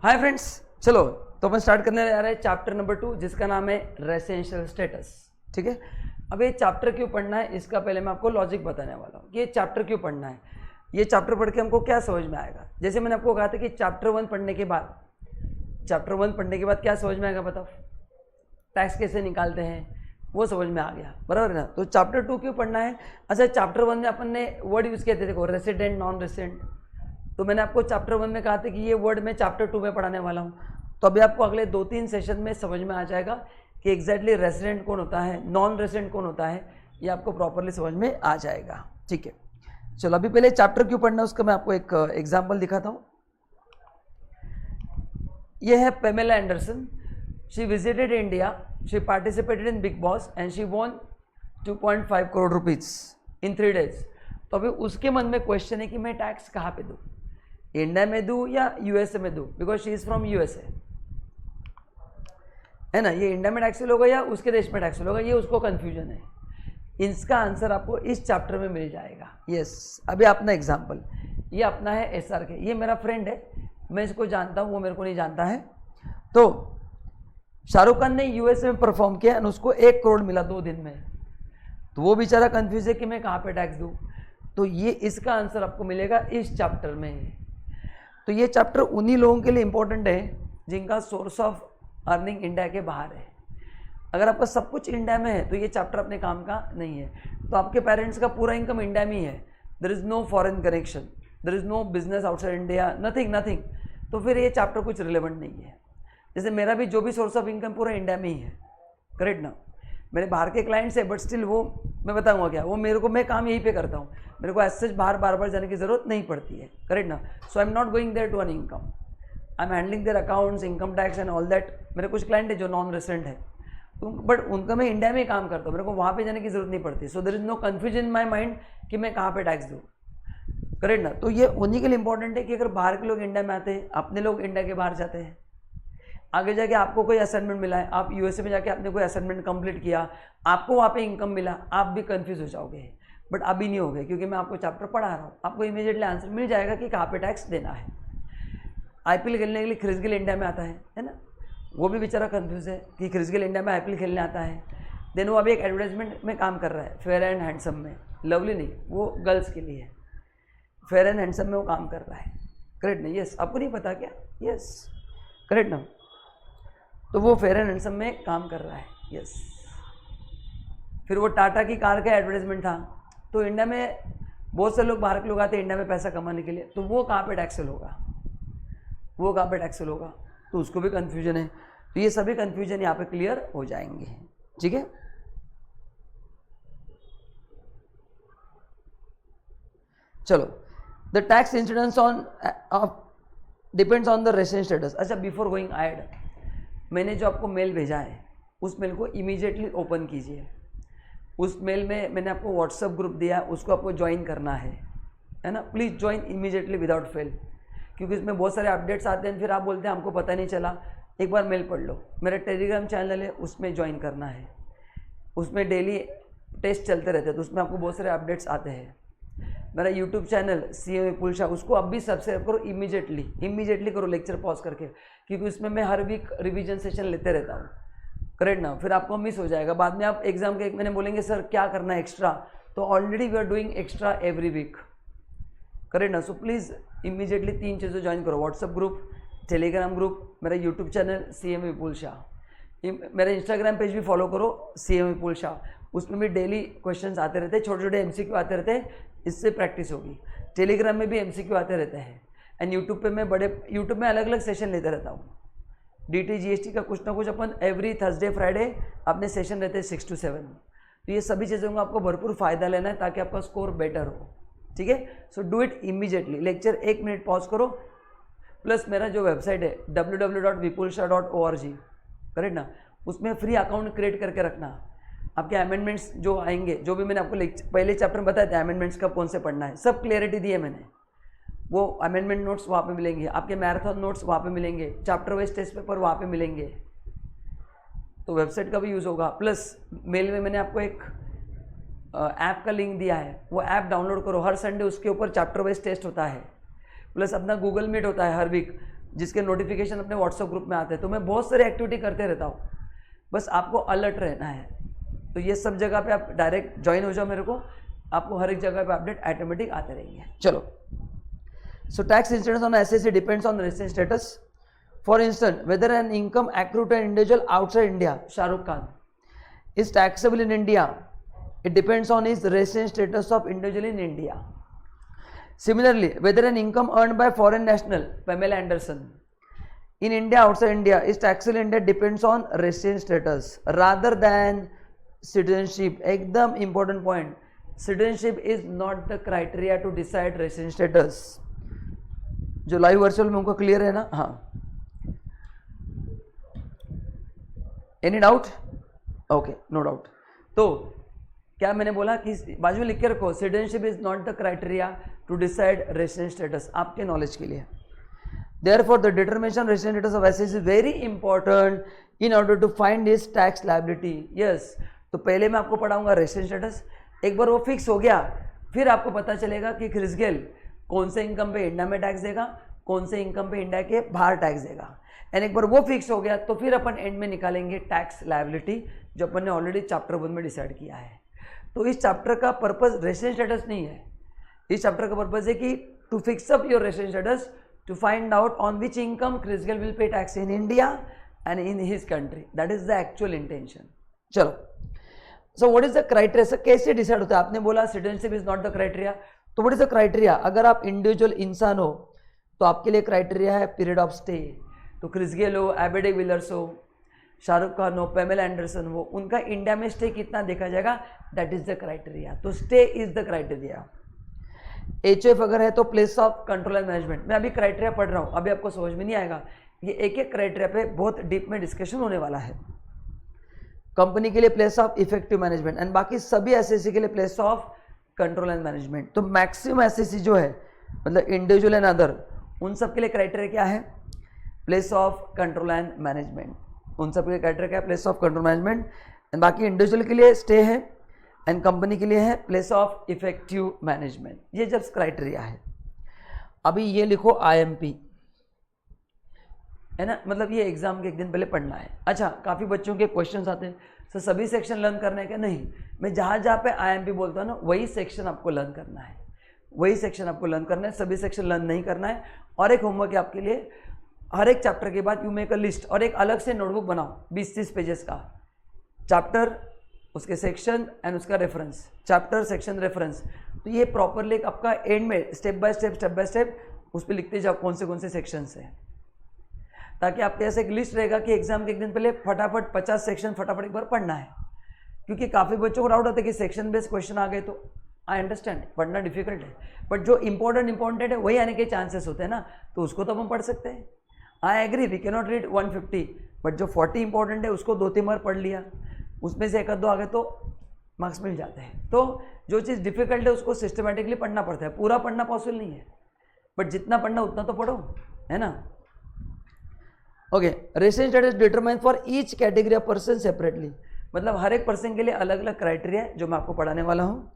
Hi friends, चलो तो अपन start करने जा रहे हैं चैप्टर नंबर 2 जिसका नाम है रेसिडेंशियल स्टेटस। ठीक है, अब ये चैप्टर क्यों पढ़ना है इसका पहले मैं आपको लॉजिक बताने वाला हूँ कि ये चैप्टर क्यों पढ़ना है। ये चैप्टर पढ़ के हमको क्या समझ में आएगा। जैसे मैंने आपको कहा था कि चैप्टर 1 पढ़ने के बाद क्या समझ में आएगा बताओ। टैक्स कैसे निकालते हैं वो समझ में आ गया, बराबर है ना। तो चैप्टर 2 क्यों पढ़ना है। अच्छा, चैप्टर 1 में अपन ने वर्ड यूज़ किए थे, देखो रेसिडेंट नॉन रेसिडेंट। तो मैंने आपको चैप्टर 1 में कहा था कि ये वर्ड मैं चैप्टर 2 में पढ़ाने वाला हूँ। तो अभी आपको अगले 2-3 सेशन में समझ में आ जाएगा कि एग्जैक्टली रेसिडेंट कौन होता है, नॉन रेसिडेंट कौन होता है, ये आपको प्रॉपरली समझ में आ जाएगा। ठीक है, चलो अभी पहले चैप्टर क्यों पढ़ना है उसका मैं आपको एक एग्जाम्पल दिखाता हूँ। ये है Pamela Anderson. She visited India, she participated in Bigg Boss and she won 2.5 crore rupees in 3 days। तो अभी उसके मन में क्वेश्चन है कि मैं टैक्स कहाँ पे दूँ, इंडिया में दूँ या यूएसए में दूँ, because she is from USA, है ना। ये इंडिया में टैक्स होगा या उसके देश में टैक्स होगा, ये उसको कन्फ्यूजन है। इसका आंसर आपको इस चैप्टर में मिल जाएगा। यस, अभी अपना एग्जाम्पल, ये अपना है एसआर के, ये मेरा फ्रेंड है, मैं इसको जानता हूँ, वो मेरे को नहीं जानता है। तो शाहरुख खान ने यूएसए में परफॉर्म किया और उसको 1 करोड़ मिला 2 दिन में। तो वो बेचारा कंफ्यूज है कि मैं कहाँ पे टैक्स दूँ। तो ये इसका आंसर आपको मिलेगा इस चैप्टर में। तो ये चैप्टर उन्हीं लोगों के लिए इंपॉर्टेंट है जिनका सोर्स ऑफ अर्निंग इंडिया के बाहर है। अगर आपका सब कुछ इंडिया में है तो ये चैप्टर अपने काम का नहीं है। तो आपके पेरेंट्स का पूरा इनकम इंडिया में ही है, there is no foreign connection, there is no business outside India, nothing, तो फिर ये चैप्टर कुछ रिलेवेंट नहीं है। जैसे मेरा भी जो भी सोर्स ऑफ इनकम पूरा इंडिया में ही है, करेक्ट ना। मेरे बाहर के क्लाइंट्स है बट स्टिल वो मैं बताऊंगा क्या, वो मेरे को मैं काम यहीं पे करता हूँ, मेरे को एज सच बाहर बार जाने की ज़रूरत नहीं पड़ती है, करेक्ट ना। So I am not going there to earn income, I am handling their accounts, income tax and all that. मेरे कुछ क्लाइंट है जो नॉन रेसिडेंट है, तो बट उनका मैं इंडिया में ही काम करता हूँ, मेरे को वहाँ पे जाने की जरूरत नहीं पड़ती। So there is no confusion in my mind कि मैं कहाँ पे टैक्स दूँ, करेक्ट ना। तो ये उन्हीं के लिए इंपॉर्टेंट है कि अगर बाहर के लोग इंडिया में आते हैं, अपने लोग इंडिया के बाहर जाते हैं, आगे जाके आपको कोई असाइनमेंट मिला है, आप यूएसए में जाके आपने कोई असाइनमेंट कंप्लीट किया, आपको वहाँ पे इनकम मिला, आप भी कंफ्यूज हो जाओगे। बट अभी नहीं होगे क्योंकि मैं आपको चैप्टर पढ़ा रहा हूँ, आपको इमीडिएटली आंसर मिल जाएगा कि कहाँ पे टैक्स देना है। आईपीएल खेलने के लिए क्रिस गेल इंडिया में आता है ना, वो भी बेचारा कंफ्यूज है कि क्रिस गेल इंडिया में आईपीएल खेलने आता है। देन वो अभी एक एडवर्टाइजमेंट में काम कर रहा है फेयर एंड हैंडसम में, लवली नहीं, वो गर्ल्स के लिए है, फेयर एंड हैंडसम में वो काम कर रहा है, करेक्ट ना। यस, आपको नहीं पता क्या, यस करेक्ट ना। तो वो फेयर एंड हैंडसम में काम कर रहा है, यस। फिर वो टाटा की कार का एडवर्टाइजमेंट था, तो इंडिया में बहुत से लोग बाहर के लोग आते हैं इंडिया में पैसा कमाने के लिए, तो वो कहाँ पे टैक्सेबल होगा, वो कहाँ पे टैक्सेबल होगा, तो उसको भी कन्फ्यूजन है। तो ये सभी कन्फ्यूजन यहाँ पे क्लियर हो जाएंगे, ठीक है। चलो, the tax incidence on depends on the resident status. अच्छा, बिफोर गोइंग ऐड, मैंने जो आपको मेल भेजा है उस मेल को इमीडिएटली ओपन कीजिए। उस मेल में मैंने आपको व्हाट्सएप ग्रुप दिया, उसको आपको ज्वाइन करना है ना। Please join immediately without fail, क्योंकि इसमें बहुत सारे अपडेट्स आते हैं, फिर आप बोलते हैं हमको पता नहीं चला। एक बार मेल पढ़ लो। मेरा टेलीग्राम चैनल है, उसमें ज्वाइन करना है, उसमें डेली टेस्ट चलते रहते हैं, तो उसमें आपको बहुत सारे अपडेट्स आते हैं। मेरा यूट्यूब चैनल CA विपुल शाह, उसको अब भी सब्सक्राइब करो इमीडिएटली करो, लेक्चर पॉज करके, क्योंकि उसमें मैं हर वीक रिवीजन सेशन लेते रहता हूँ, करेक्ट ना। फिर आपको मिस हो जाएगा, बाद में आप एग्जाम के 1 महीने बोलेंगे सर क्या करना है एक्स्ट्रा, तो already we are doing extra every week, correct ना। सो प्लीज़ इमीडिएटली 3 चीज़ें ज्वाइन करो, व्हाट्सअप ग्रुप, टेलीग्राम ग्रुप, मेरा YouTube channel CM Vipul Shah, मेरा इंस्टाग्राम पेज भी फॉलो करो CM विपुल शाह, उसमें भी डेली क्वेश्चंस आते रहते हैं, छोटे छोटे MCQ आते रहते हैं, इससे प्रैक्टिस होगी। टेलीग्राम में भी MCQ आते रहते हैं, एंड यूट्यूब पे मैं यूट्यूब में अलग अलग सेशन लेते रहता हूँ। DT GST का कुछ ना कुछ अपन एवरी थर्सडे फ्राइडे अपने सेशन रहते हैं 6 to 7। तो ये सभी चीज़ों का आपको भरपूर फ़ायदा लेना है ताकि आपका स्कोर बेटर हो, ठीक है। So do it immediately, lecture 1 minute pause करो, प्लस मेरा जो वेबसाइट है www.vipulshah.org, करेक्ट ना, उसमें फ्री अकाउंट क्रिएट करके रखना। आपके अमेंडमेंट्स जो आएंगे, जो भी मैंने आपको पहले चैप्टर में बताया था अमेंडमेंट्स कब कौन से पढ़ना है, सब क्लियरिटी दी है मैंने। वो अमेंडमेंट नोट्स वहाँ पे मिलेंगे, आपके मैराथन नोट्स वहाँ पे मिलेंगे, चैप्टर वाइज टेस्ट पेपर वहाँ पे मिलेंगे, तो वेबसाइट का भी यूज़ होगा। प्लस मेल में मैंने आपको एक ऐप का लिंक दिया है, वो ऐप डाउनलोड करो, हर संडे उसके ऊपर चैप्टर वाइज टेस्ट होता है, प्लस अपना गूगल मीट होता है हर वीक, जिसके नोटिफिकेशन अपने व्हाट्सएप ग्रुप में आते हैं। तो मैं बहुत सारी एक्टिविटी करते रहता हूँ, बस आपको अलर्ट रहना है। तो ये सब जगह पे आप डायरेक्ट ज्वाइन हो जाओ मेरे को, आपको हर एक जगह पे अपडेट ऑटोमेटिक आते रहेंगे। चलो, so tax incidence on SSC depends on resident status. For instance, whether an income accrued to an individual outside India, Shahrukh Khan, is taxable in India, it depends on his resident status of individual in India. Similarly, whether an income earned by foreign national, Pamela Anderson, in India, outside India, is taxable in India depends on resident status rather than citizenship. एकदम important point. Citizenship is not the criteria to decide resident status. जो live virtual में उनको clear है ना? हाँ, any doubt? Okay, no doubt. तो क्या मैंने बोला कि बाजू में लिख के रखो, citizenship is not the criteria to decide resident status, आपके नॉलेज के लिए। Therefore the determination resident status of SSC is very important in order to find his tax liability. Yes, तो पहले मैं आपको पढ़ाऊंगा रेसिडेंट स्टेटस, एक बार वो फिक्स हो गया फिर आपको पता चलेगा कि क्रिस गेल कौन से इनकम पे इंडिया में टैक्स देगा, कौन से इनकम पे इंडिया के बाहर टैक्स देगा। एंड एक बार वो फिक्स हो गया तो फिर अपन एंड में निकालेंगे टैक्स लायबिलिटी, जो अपन ने ऑलरेडी चैप्टर 1 में डिसाइड किया है। तो इस चैप्टर का पर्पस रेसिडेंट स्टेटस नहीं है, इस चैप्टर का पर्पस है कि to fix up your resident status, to find out on which income Chris Gayle will pay tax in India and in his country, that is the actual intention. चलो, so what is the criteria, sir कैसे decide होता है? आपने बोला citizenship is not the criteria, तो what is the criteria? अगर आप individual इंसान हो तो आपके लिए क्राइटेरिया है पीरियड ऑफ स्टे। तो क्रिस गेल हो, एबी डे विलियर्स हो, शाहरुख खान हो, पेमेला एंडरसन हो, उनका इंडिया में स्टे कितना देखा जाएगा, दैट इज द क्राइटेरिया। तो stay is the criteria. HF अगर है तो place of control and management. मैं अभी क्राइटेरिया पढ़ रहा हूँ, अभी आपको समझ में नहीं आएगा, ये एक एक क्राइटेरिया पे बहुत डीप में डिस्कशन होने वाला है। कंपनी के लिए place of effective management and बाकी सभी एसएससी के लिए place of control and management. तो मैक्सिमम एसएससी जो है, मतलब इंडिविजुअल एंड अदर, उन सब के लिए क्राइटेरिया क्या है? Place of control and management. उन सब के क्राइटेरिया क्या है? Place of control management. And बाकी इंडिविजुअल के लिए स्टे है एंड कंपनी के लिए है प्लेस ऑफ इफेक्टिव मैनेजमेंट। ये जब क्राइटेरिया है। अभी ये लिखो IMP, है ना, मतलब ये एग्जाम के एक दिन पहले पढ़ना है। अच्छा, काफ़ी बच्चों के क्वेश्चंस आते हैं, सर सभी सेक्शन लर्न करना है क्या? नहीं, मैं जहाँ जहाँ पे IMP बोलता हूँ ना, वही सेक्शन आपको लर्न करना है, वही सेक्शन आपको लर्न करना है, सभी सेक्शन लर्न नहीं करना है। और एक होमवर्क है आपके लिए, हर एक चैप्टर के बाद यू मेक अ लिस्ट और एक अलग से नोटबुक बनाओ 20-30 पेजेस का, चैप्टर, उसके सेक्शन एंड उसका रेफरेंस, चैप्टर सेक्शन रेफरेंस। तो ये प्रॉपरली आपका एंड में स्टेप बाय स्टेप उस पर लिखते जाओ कौन से सेक्शंस हैं, ताकि आपके ऐसे एक लिस्ट रहेगा कि एग्जाम के एक दिन पहले फटाफट 50 सेक्शन फटाफट एक बार पढ़ना है। क्योंकि काफ़ी बच्चों को डाउट होता है कि सेक्शन बेस्ड क्वेश्चन आ गए, तो आई अंडरस्टैंड पढ़ना डिफिकल्ट है, बट जो इंपॉर्टेंट है वही आने के चांसेस होते हैं ना, तो उसको तो हम पढ़ सकते हैं। I agree, we can not read 150, but जो 40 इंपॉर्टेंट है उसको 2-3 बार पढ़ लिया, उसमें से 1-2 आ गए तो मार्क्स मिल जाते हैं। तो जो चीज़ डिफिकल्ट है उसको सिस्टमेटिकली पढ़ना पड़ता है, पूरा पढ़ना पॉसिबल नहीं है, बट जितना पढ़ना उतना तो पढ़ो, है ना। Okay, resident status determine for each category of person separately, मतलब हर एक पर्सन के लिए अलग अलग क्राइटेरिया है जो मैं आपको पढ़ाने वाला हूँ।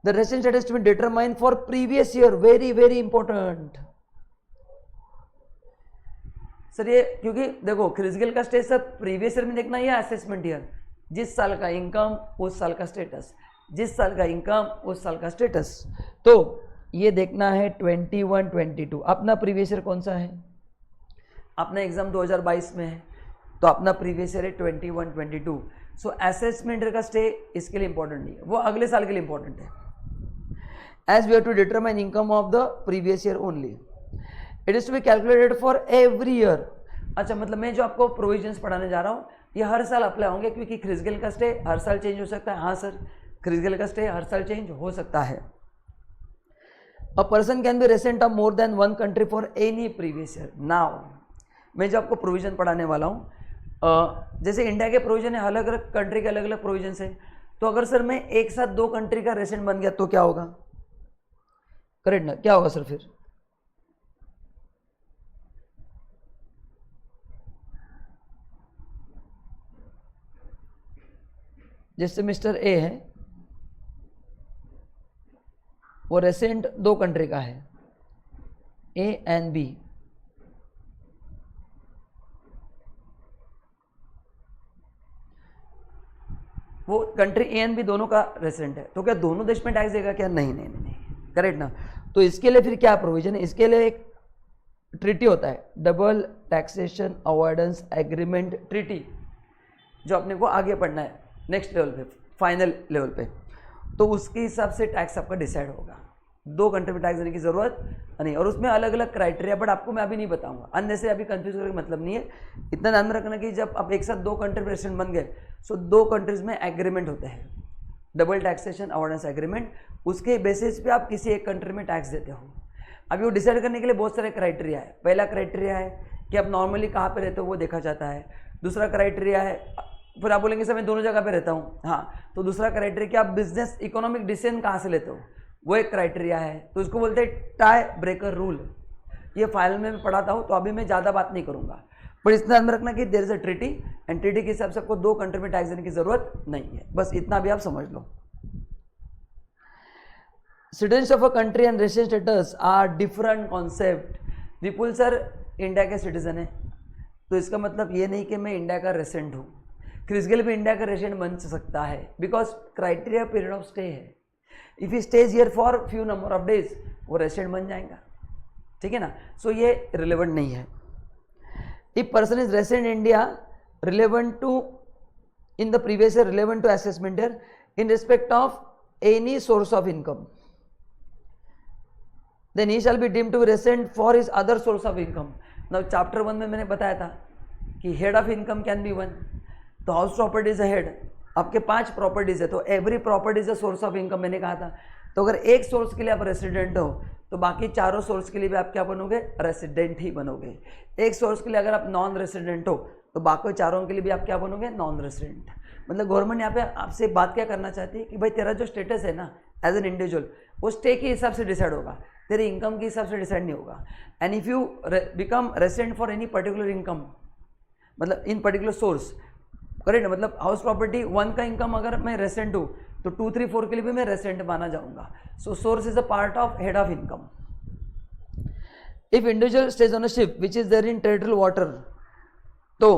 The resident status to be determine for previous year, very very important sir. ये क्योंकि देखो क्रिस गेल का स्टेटस सब प्रीवियस ईयर में देखना या असेसमेंट ईयर, जिस साल का इनकम उस साल का स्टेटस, जिस साल का इनकम उस साल का स्टेटस। तो ये देखना है 21-22, अपना प्रीवियस ईयर कौन सा है? अपना एग्जाम 2022 में है, तो अपना प्रीवियस ईयर है 21-22। सो असेसमेंट ईयर का स्टे इसके लिए इंपॉर्टेंट नहीं है, वो अगले साल के लिए इंपॉर्टेंट है। As we have to determine income of the previous year only, it is to be calculated for every year. अच्छा, मतलब मैं जो आपको प्रोविजंस पढ़ाने जा रहा हूँ ये हर साल अप्लाई होंगे, क्योंकि क्रिस गेल का स्टे हर साल चेंज हो सकता है। हाँ सर, क्रिस गेल का स्टे हर साल चेंज हो सकता है। A person can be resident of more than 1 country for any previous year. Now मैं जो आपको प्रोविजन पढ़ाने वाला हूँ, जैसे इंडिया के प्रोविजन है, अलग अलग कंट्री के अलग अलग प्रोविजन है। तो अगर सर मैं एक साथ 2 कंट्री का रेसिडेंट बन गया तो क्या होगा? करेक्ट ना, क्या होगा सर फिर? जैसे मिस्टर ए है, वो रेसिडेंट 2 कंट्री का है, ए एंड बी, वो कंट्री ए एंड बी दोनों का रेसिडेंट है, तो क्या दोनों देश में टैक्स देगा क्या? नहीं नहीं नहीं, नहीं। करेक्ट ना। तो इसके लिए फिर क्या प्रोविजन है? इसके लिए एक ट्रीटी होता है, double taxation avoidance agreement treaty, जो अपने को आगे पढ़ना है नेक्स्ट लेवल पे, फाइनल लेवल पे। तो उसके हिसाब से टैक्स आपका डिसाइड होगा। दो कंट्री में टैक्स देने की जरूरत नहीं, और उसमें अलग अलग क्राइटेरिया, बट आपको मैं अभी नहीं बताऊंगा, अन्य से अभी कंफ्यूज करने का मतलब नहीं है। इतना ध्यान में रखना कि जब आप एक साथ दो कंट्री में रेसिडेंट बन गए, सो दो कंट्रीज में एग्रीमेंट होते हैं, डबल टैक्सेशन अवॉइडेंस एग्रीमेंट, उसके बेसिस पे आप किसी एक कंट्री में टैक्स देते हो। अभी वो डिसाइड करने के लिए बहुत सारे क्राइटेरिया है। पहला क्राइटेरिया है कि आप नॉर्मली कहाँ पे रहते हो, वो देखा जाता है। दूसरा क्राइटेरिया है, फिर आप बोलेंगे सर मैं दोनों जगह पे रहता हूँ, हाँ, तो दूसरा क्राइटेरिया कि आप बिजनेस इकोनॉमिक डिसीजन कहाँ से लेते हो, वो एक क्राइटेरिया है। तो उसको बोलते हैं टाई ब्रेकर रूल। ये फाइनल में मैं पढ़ाता हूँ, तो अभी मैं ज़्यादा बात नहीं करूँगा, पर इतना ध्यान में रखना कि there is a treaty, and treaty के हिसाब से आपको दो कंट्री में टैक्स देने की जरूरत नहीं है। बस इतना भी आप समझ लो। Citizen of a country and resident status are different concept. Vipul sir India के सिटीजन है, तो इसका मतलब ये नहीं कि मैं इंडिया का रेसिडेंट हूँ। क्रिस गेल भी इंडिया का रेसिडेंट बन सकता है, because criteria period of stay है। If he stays here for few number of days, वो रेसिडेंट बन जाएगा, ठीक है ना। सो ये रिलेवेंट नहीं है। If person is resident India relevant to in the previous year, relevant to assessment year in respect of any source of income, then he shall be deemed to be resident for his other source of income. Now chapter 1 में मैंने बताया था कि head of income can be one, तो house property is a head, आपके 5 properties है, तो every property is a source of income मैंने कहा था। तो अगर एक सोर्स के लिए आप रेसिडेंट हो, तो बाकी चारों सोर्स के लिए भी आप क्या बनोगे? रेसिडेंट ही बनोगे। एक सोर्स के लिए अगर आप नॉन रेसिडेंट हो, तो बाकी चारों के लिए भी आप क्या बनोगे? Non resident. मतलब गवर्नमेंट यहाँ पे आपसे बात क्या करना चाहती है कि भाई तेरा जो स्टेटस है ना एज एन इंडिविजुअल, वो स्टे के हिसाब से डिसाइड होगा, तेरे इनकम के हिसाब से डिसाइड नहीं होगा। And if you become resident for any particular income, मतलब इन पर्टिकुलर सोर्स, करेक्ट, मतलब हाउस प्रॉपर्टी 1 का इनकम अगर मैं रेसिडेंट हूँ, तो 2, 3, 4 के लिए भी मैं रेसिडेंट माना जाऊंगा। So source is a part of head of income. If individual stays on a ship which is there in territorial water, तो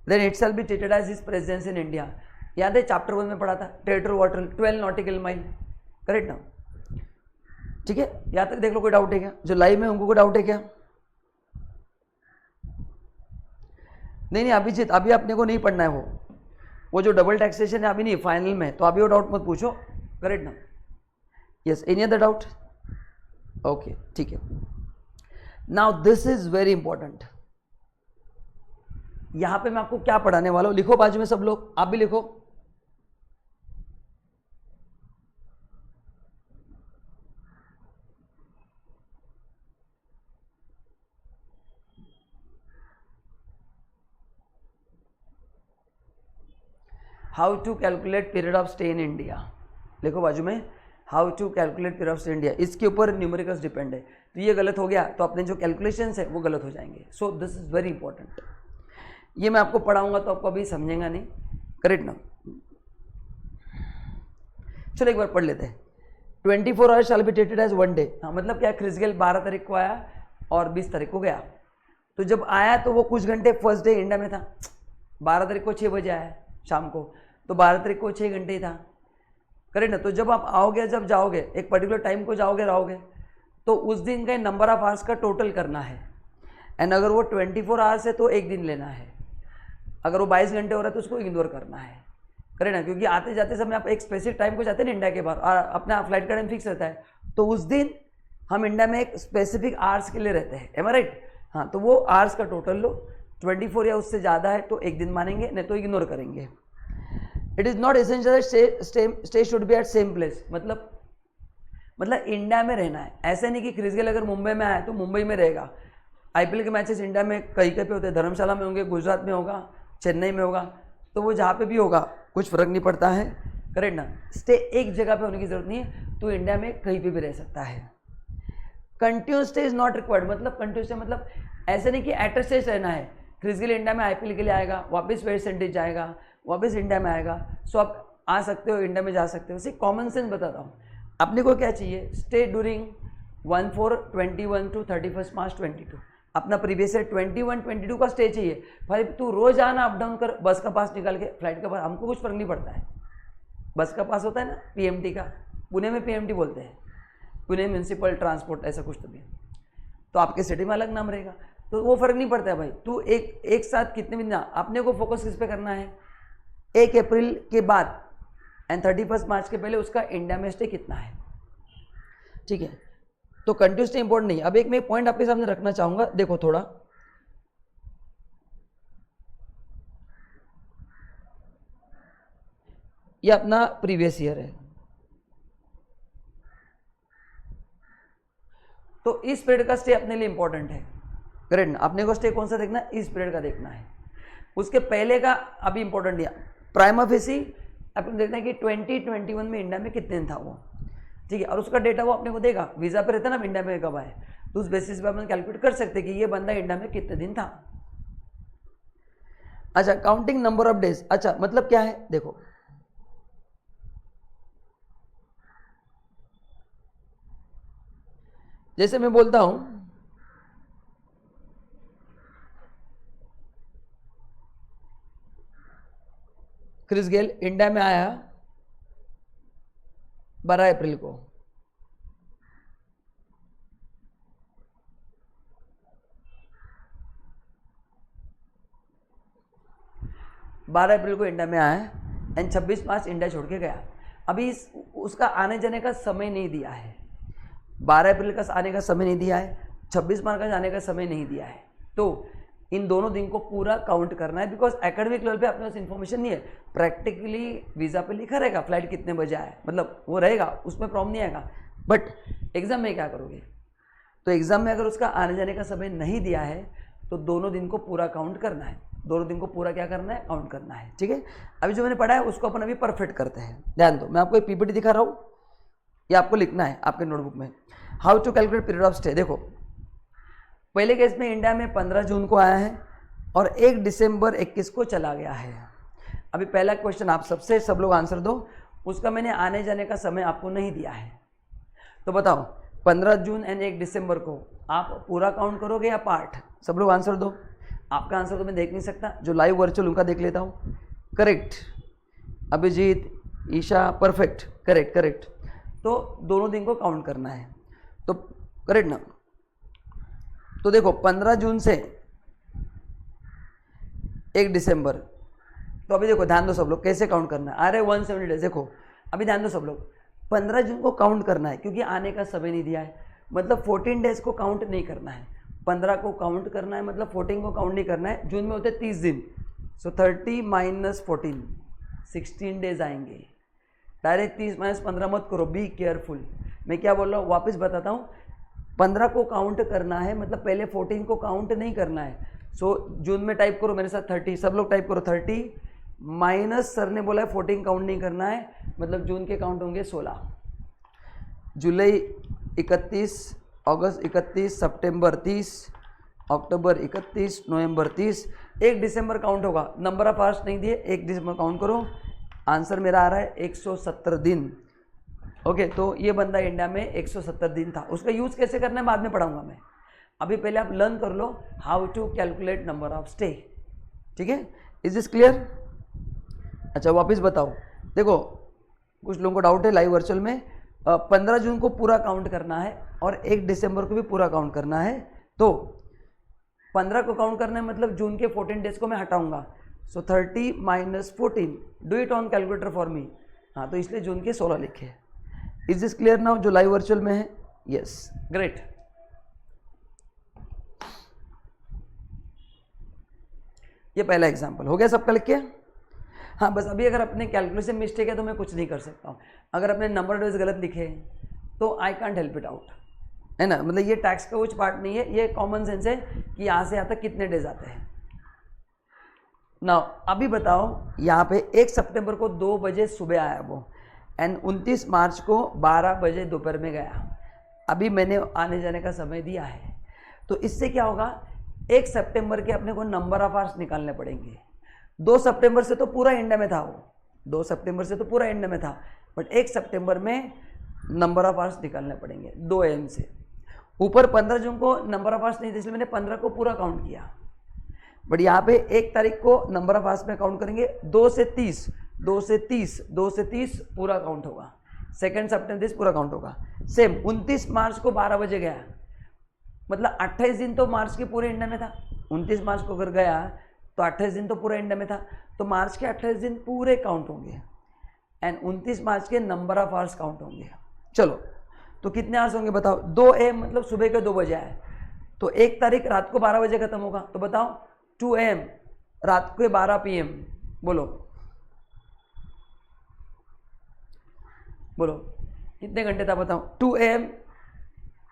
then it shall be treated as his presence in India. याद है chapter 1 में पढ़ा था, territorial water 12 nautical mile, correct ना? ठीक है, यहाँ तक देख लो, कोई डाउट है क्या? जो लाइव में उनको कोई डाउट है क्या? नहीं नहीं अभिजीत, अभी अपने को नहीं पढ़ना है वो जो डबल टैक्सेशन है अभी नहीं, फाइनल में, तो अभी वो डाउट मत पूछो, करेक्ट ना? Yes, any other doubt? Okay, ठीक है। Now this is very important. यहां पे मैं आपको क्या पढ़ाने वाला हूं, लिखो बाजू में सब लोग, आप भी लिखो। How to calculate period of stay in India, लिखो बाजू में, how to calculate period of stay in India. इसके ऊपर न्यूमेरिकल्स डिपेंड है, तो ये गलत हो गया तो अपने जो कैलकुलेशंस है वो गलत हो जाएंगे। So this is very important. ये मैं आपको पढ़ाऊंगा तो आपको अभी समझेगा नहीं, करेक्ट ना? चलो एक बार पढ़ लेते हैं। 24 hours shall be treated as 1 day. हाँ, मतलब क्या, क्रिस गेल 12 तारीख को आया और 20 तारीख को गया, तो जब आया तो वो कुछ घंटे फर्स्ट डे इंडिया में था। 12 तारीख को 6 बजे आया शाम को, तो 12 तारीख को 6 घंटे ही था, करेक्ट ना? तो जब आप आओगे, जब जाओगे, एक पर्टिकुलर टाइम को जाओगे रहोगे, तो उस दिन का नंबर ऑफ आवर्स का टोटल करना है। एंड अगर वो 24 आवर्स है तो एक दिन लेना है, अगर वो 22 घंटे हो रहा है तो उसको इग्नोर करना है, करेक्ट ना? क्योंकि आते जाते समय आप एक स्पेसिफिक टाइम को जाते हैं ना इंडिया के बाहर, और अपना फ्लाइट का टाइम फिक्स रहता है, तो उस दिन हम इंडिया में एक स्पेसिफिक आवर्स के लिए रहते हैं, एम आई राइट? हाँ, तो वो आवर्स का टोटल लो, 24 या उससे ज़्यादा है तो एक दिन मानेंगे, नहीं तो इग्नोर करेंगे। It is not essential stay should be at same place, मतलब इंडिया में रहना है। ऐसे नहीं कि क्रिस गेल अगर मुंबई में आया तो मुंबई में रहेगा। आईपीएल के मैचेस इंडिया में कहीं कहीं पे होते हैं, धर्मशाला में होंगे, गुजरात में होगा, चेन्नई में होगा, तो वो जहाँ पे भी होगा कुछ फर्क नहीं पड़ता है, करेक्ट ना? स्टे एक जगह पे होने की जरूरत नहीं है, तो इंडिया में कहीं पे भी रह सकता है। Continuous stay is not required, मतलब कंटिन्यूस स्टे मतलब ऐसे नहीं कि एट अ स्टेज रहना है। क्रिस गेल इंडिया में आईपीएल के लिए आएगा, वापस वेस्ट इंडीज जाएगा, वापस इंडिया में आएगा, सो आप आ सकते हो, इंडिया में जा सकते हो। सिर्फ कॉमन सेंस बताता हूँ। अपने को क्या चाहिए? Stay during 1/4/21 to 31 March 22। अपना प्रीवियस है 21-22 का स्टे चाहिए। भाई तू रोज आना, अप डाउन कर, बस का पास निकाल के, फ्लाइट का पास, हमको कुछ फर्क नहीं पड़ता है, बस का पास होता है ना पीएमटी का, पुणे में पीएमटी बोलते हैं, पुणे म्यूनसिपल ट्रांसपोर्ट ऐसा कुछ तो भी, तो आपके सिटी में अलग नाम रहेगा, तो वो फर्क नहीं पड़ता है भाई। तू एक साथ कितने भी ना, अपने को फोकस किस पे करना है, 1 अप्रैल के बाद एंड 31 मार्च के पहले उसका इंडिया में स्टे कितना है, ठीक है। तो कंटिन्यूसली इंपॉर्टेंट नहीं। अब एक मैं पॉइंट आपके सामने रखना चाहूंगा, देखो थोड़ा, ये अपना प्रीवियस ईयर है, तो इस पीरियड का स्टे अपने लिए इंपॉर्टेंट है, करेक्ट ना। अपने को स्टे कौन सा देखना है, इस पीरियड का देखना है, उसके पहले का अभी इंपॉर्टेंट नहीं। प्राइमा फेसी अपन देखना है कि 2021 में इंडिया में कितने दिन था वो, ठीक है, और उसका डेटा वो अपने को देगा, वीजा पे रहता है ना इंडिया में कब आए, तो उस बेसिस पे अपन कैलकुलेट कर सकते हैं कि ये बंदा इंडिया में कितने दिन था। अच्छा, काउंटिंग नंबर ऑफ डेज, अच्छा मतलब क्या है, देखो जैसे मैं बोलता हूं क्रिस गेल इंडिया में आया 12 अप्रैल को, इंडिया में आया एंड 26 मार्च इंडिया छोड़ के गया। अभी उसका आने जाने का समय नहीं दिया है, 12 अप्रैल का आने का समय नहीं दिया है, 26 मार्च का जाने का समय नहीं दिया है, तो इन दोनों दिन को पूरा काउंट करना है, बिकॉज एकेडमिक लेवल पे अपने पास इन्फॉर्मेशन नहीं है। प्रैक्टिकली वीज़ा पे लिखा रहेगा फ्लाइट कितने बजे आए, मतलब वो रहेगा, उसमें प्रॉब्लम नहीं आएगा, बट एग्जाम में क्या करोगे, तो एग्जाम में अगर उसका आने जाने का समय नहीं दिया है तो दोनों दिन को पूरा काउंट करना है, दोनों दिन को पूरा क्या करना है, काउंट करना है, ठीक है। अभी जो मैंने पढ़ा है उसको अपन अभी परफेक्ट करते हैं। ध्यान दो, मैं आपको एक पीपीटी दिखा रहा हूँ, ये आपको लिखना है आपके नोटबुक में, how to calculate period of stay. देखो पहले केस में इंडिया में 15 जून को आया है और 1 दिसंबर 21 को चला गया है। अभी पहला क्वेश्चन आप सबसे सब लोग आंसर दो, उसका मैंने आने जाने का समय आपको नहीं दिया है, तो बताओ 15 जून एंड 1 दिसंबर को आप पूरा काउंट करोगे या पार्ट, सब लोग आंसर दो। आपका आंसर तो मैं देख नहीं सकता, जो लाइव वर्चुअल उनका देख लेता हूँ। Correct, Abhijeet, Isha, perfect, correct correct. तो दोनों दिन को काउंट करना है, तो करेक्ट ना। तो देखो 15 जून से 1 दिसंबर, तो अभी देखो ध्यान दो सब लोग कैसे काउंट करना है, अरे 170 डेज। देखो अभी ध्यान दो सब लोग, 15 जून को काउंट करना है क्योंकि आने का समय नहीं दिया है, मतलब 14 डेज को काउंट नहीं करना है, 15 को काउंट करना है, मतलब 14 को काउंट नहीं करना है। जून में होते 30 दिन, सो 30 - 14 16 डेज आएंगे। डायरेक्ट 30 - 15 मत करो, बी केयरफुल। मैं क्या बोल रहा हूँ वापस बताता हूँ, 15 को काउंट करना है, मतलब पहले 14 को काउंट नहीं करना है। सो जून में टाइप करो मेरे साथ 30, सब लोग टाइप करो 30 माइनस, सर ने बोला है 14 काउंट नहीं करना है, मतलब जून के काउंट होंगे 16, जुलाई 31, अगस्त 31, सितंबर 30, अक्टूबर 31, नवंबर 30, 1 दिसंबर काउंट होगा। नंबर ऑफ आवर्स नहीं दिए, 1 दिसंबर काउंट करो, आंसर मेरा आ रहा है 170 दिन। ओके, तो ये बंदा इंडिया में 170 दिन था। उसका यूज़ कैसे करना है बाद में पढ़ाऊंगा मैं, अभी पहले आप लर्न कर लो how to calculate number of stay, ठीक है। Is this clear? अच्छा वापस बताओ, देखो कुछ लोगों को डाउट है लाइव वर्चुअल में, 15 जून को पूरा काउंट करना है और 1 दिसंबर को भी पूरा काउंट करना है। तो 15 को काउंट करना है, मतलब जून के 14 डेज को मैं हटाऊंगा, सो 30 - 14, do it on calculator for me. हाँ, तो इसलिए जून के 16 लिखे। इज दिस क्लियर नाउ जो लाइव वर्चुअल में है? Yes, great. ये पहला एग्जांपल हो गया सबका लिख के। हाँ, बस अभी अगर अपने कैलकुलेशन मिस्टेक है तो मैं कुछ नहीं कर सकता हूँ। अगर अपने नंबर डेज गलत लिखे तो I can't help it out, है ना। मतलब ये टैक्स का कुछ पार्ट नहीं है, ये कॉमन सेंस है कि यहाँ से यहाँ तक कितने डेज आते हैं। ना अभी बताओ, यहाँ पे 1 सितंबर को 2 बजे सुबह आया वो एंड 29 मार्च को 12 बजे दोपहर में गया। अभी मैंने आने जाने का समय दिया है, तो इससे क्या होगा, 1 सितंबर के अपने को नंबर ऑफ आवर्स निकालने पड़ेंगे। 2 सितंबर से तो पूरा इंडिया में था वो, 2 सितंबर से तो पूरा इंडिया में था, बट 1 सितंबर में नंबर ऑफ आवर्स निकालने पड़ेंगे 2 AM से। ऊपर 15 जून को नंबर ऑफ आवर्स नहीं थे, इसलिए मैंने 15 को पूरा काउंट किया, बट यहाँ पे 1 तारीख को नंबर ऑफ आवर्स में काउंट करेंगे 2 से 30, 2 से 30 पूरा काउंट होगा, 2 सितंबर 30 पूरा काउंट होगा। सेम 29 मार्च को 12 बजे गया, मतलब 28 दिन तो मार्च के पूरे इंडिया में था। 29 मार्च को अगर गया तो 28 दिन तो पूरे इंडिया में था, तो मार्च के 28 दिन पूरे काउंट होंगे एंड 29 मार्च के नंबर ऑफ आवर्स काउंट होंगे। चलो तो कितने आवर्स होंगे बताओ। 2 AM मतलब सुबह के 2 बजे आए, तो 1 तारीख रात को 12 बजे खत्म होगा, तो बताओ 2 AM रात को 12 PM, बोलो बोलो कितने घंटे था बताओ। 2 AM